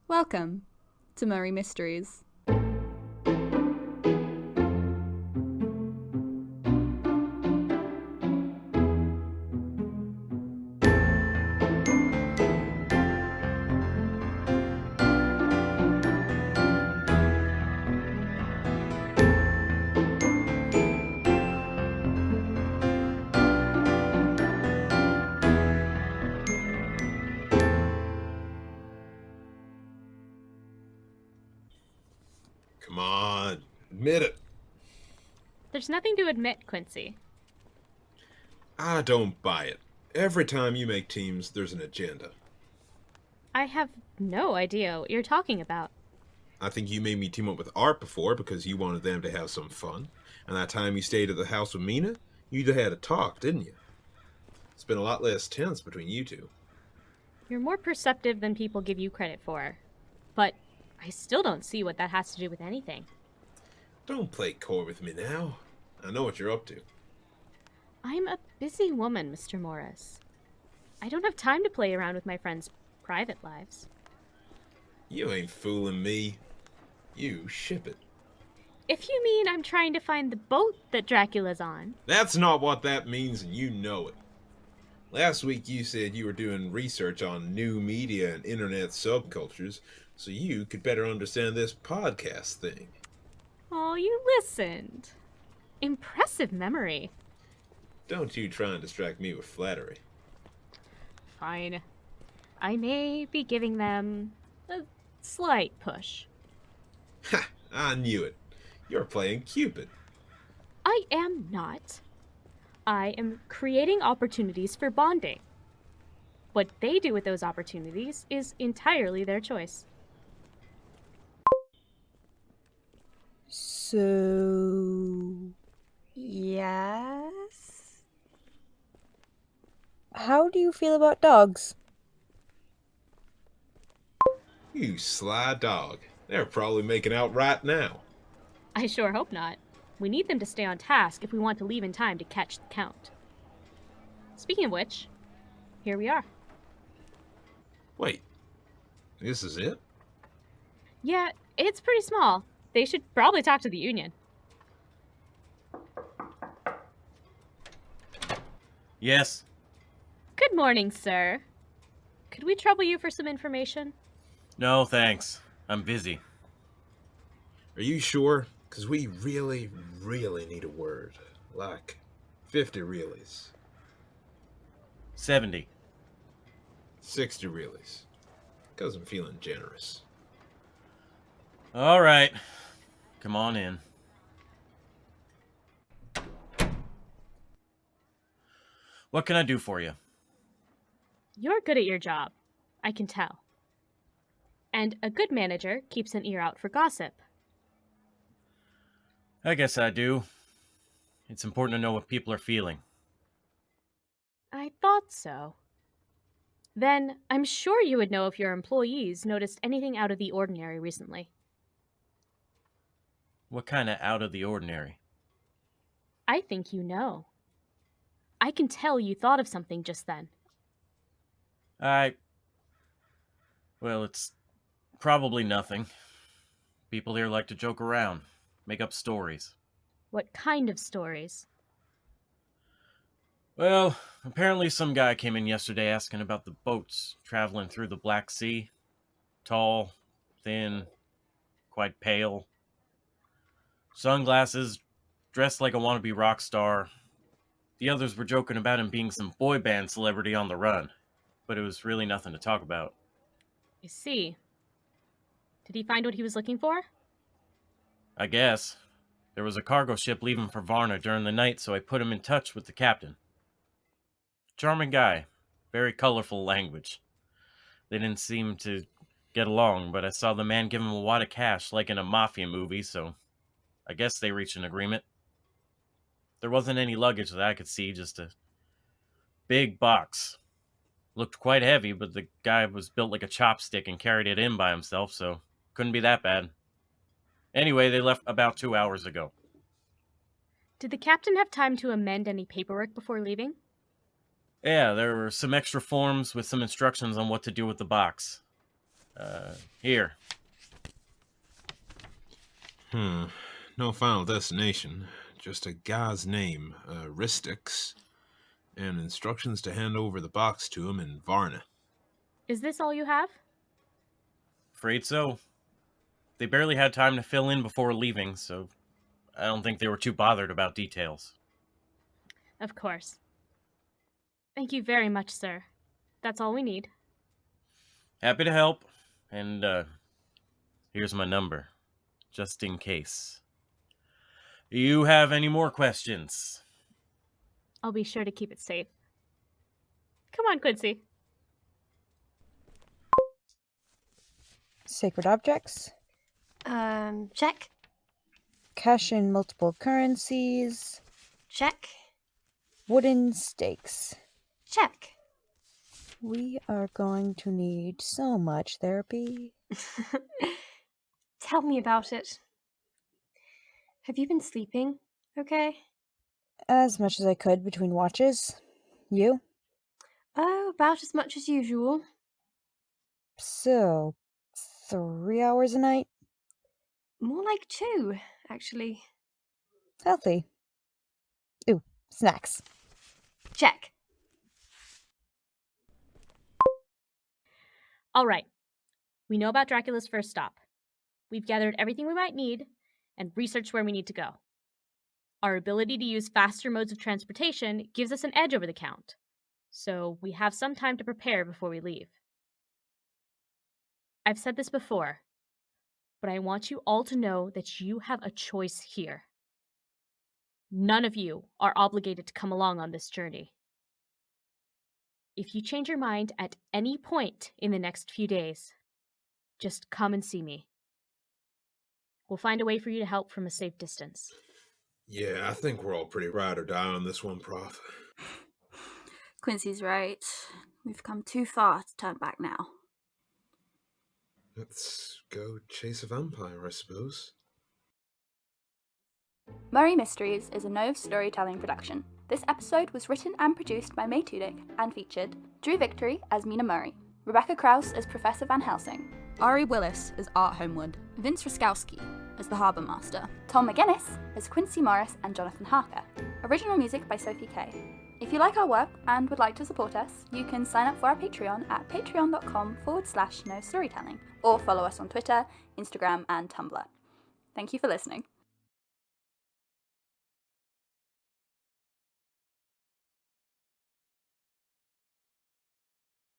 Welcome to Murray Mysteries. Come on, admit it. There's nothing to admit, Quincy. I don't buy it. Every time you make teams, there's an agenda. I have no idea what you're talking about. I think you made me team up with Art before because you wanted them to have some fun. And that time you stayed at the house with Mina, you had a talk, didn't you? It's been a lot less tense between you two. You're more perceptive than people give you credit for. But I still don't see what that has to do with anything. Don't play core with me now. I know what you're up to. I'm a busy woman, Mr. Morris. I don't have time to play around with my friends' private lives. You ain't fooling me. You ship it. If you mean I'm trying to find the boat that Dracula's on. That's not what that means, and you know it. Last week you said you were doing research on new media and internet subcultures so you could better understand this podcast thing. Oh, you listened. Impressive memory. Don't you try and distract me with flattery. Fine. I may be giving them a slight push. Ha! I knew it. You're playing Cupid. I am not. I am creating opportunities for bonding. What they do with those opportunities is entirely their choice. So, yes? How do you feel about dogs? You sly dog. They're probably making out right now. I sure hope not. We need them to stay on task if we want to leave in time to catch the count. Speaking of which, here we are. Wait, this is it? Yeah, it's pretty small. They should probably talk to the union. Yes. Good morning, sir. Could we trouble you for some information? No, thanks. I'm busy. Are you sure? Because we really need a word. Like 50 realies. 70. 60 realies. Because I'm feeling generous. All right. Come on in. What can I do for you? You're good at your job. I can tell. And a good manager keeps an ear out for gossip. I guess I do. It's important to know what people are feeling. I thought so. Then I'm sure you would know if your employees noticed anything out of the ordinary recently. What kind of out of the ordinary? I think you know. I can tell you thought of something just then. Well, it's probably nothing. People here like to joke around, make up stories. What kind of stories? Well, apparently some guy came in yesterday asking about the boats traveling through the Black Sea. Tall, thin, quite pale. Sunglasses, dressed like a wannabe rock star. The others were joking about him being some boy band celebrity on the run, but it was really nothing to talk about. I see. Did he find what he was looking for? I guess. There was a cargo ship leaving for Varna during the night, so I put him in touch with the captain. Charming guy. Very colorful language. They didn't seem to get along, but I saw the man give him a wad of cash like in a mafia movie, so I guess they reached an agreement. There wasn't any luggage that I could see, just a big box. Looked quite heavy, but the guy was built like a chopstick and carried it in by himself, so couldn't be that bad. Anyway, they left about 2 hours ago. Did the captain have time to amend any paperwork before leaving? Yeah, there were some extra forms with some instructions on what to do with the box. Here. No final destination. Just a guy's name, Ristix, and instructions to hand over the box to him in Varna. Is this all you have? Afraid so. They barely had time to fill in before leaving, so I don't think they were too bothered about details. Of course. Thank you very much, sir. That's all we need. Happy to help, and here's my number, just in case. Do you have any more questions? I'll be sure to keep it safe. Come on, Quincy. Sacred objects. Check. Cash in multiple currencies. Check. Wooden stakes. Check. We are going to need so much therapy. Tell me about it. Have you been sleeping? Okay. As much as I could between watches. You? Oh, about as much as usual. So, 3 hours a night? More like 2, actually. Healthy. Ooh, snacks. Check. All right. We know about Dracula's first stop. We've gathered everything we might need and researched where we need to go. Our ability to use faster modes of transportation gives us an edge over the Count, so we have some time to prepare before we leave. I've said this before, but I want you all to know that you have a choice here. None of you are obligated to come along on this journey. If you change your mind at any point in the next few days, just come and see me. We'll find a way for you to help from a safe distance. Yeah, I think we're all pretty ride or die on this one, Prof. Quincy's right. We've come too far to turn back now. Let's go chase a vampire, I suppose. Murray Mysteries is a Nove storytelling production. This episode was written and produced by May Tudyk and featured Drew Victory as Mina Murray, Rebecca Krause as Professor Van Helsing, Ari Willis as Art Homewood, Vince Ruskowski as the Harbour Master, Tom McGuinness as Quincy Morris and Jonathan Harker. Original music by Sophie Kay. If you like our work and would like to support us, you can sign up for our Patreon at patreon.com/nostorytelling or follow us on Twitter, Instagram, and Tumblr. Thank you for listening.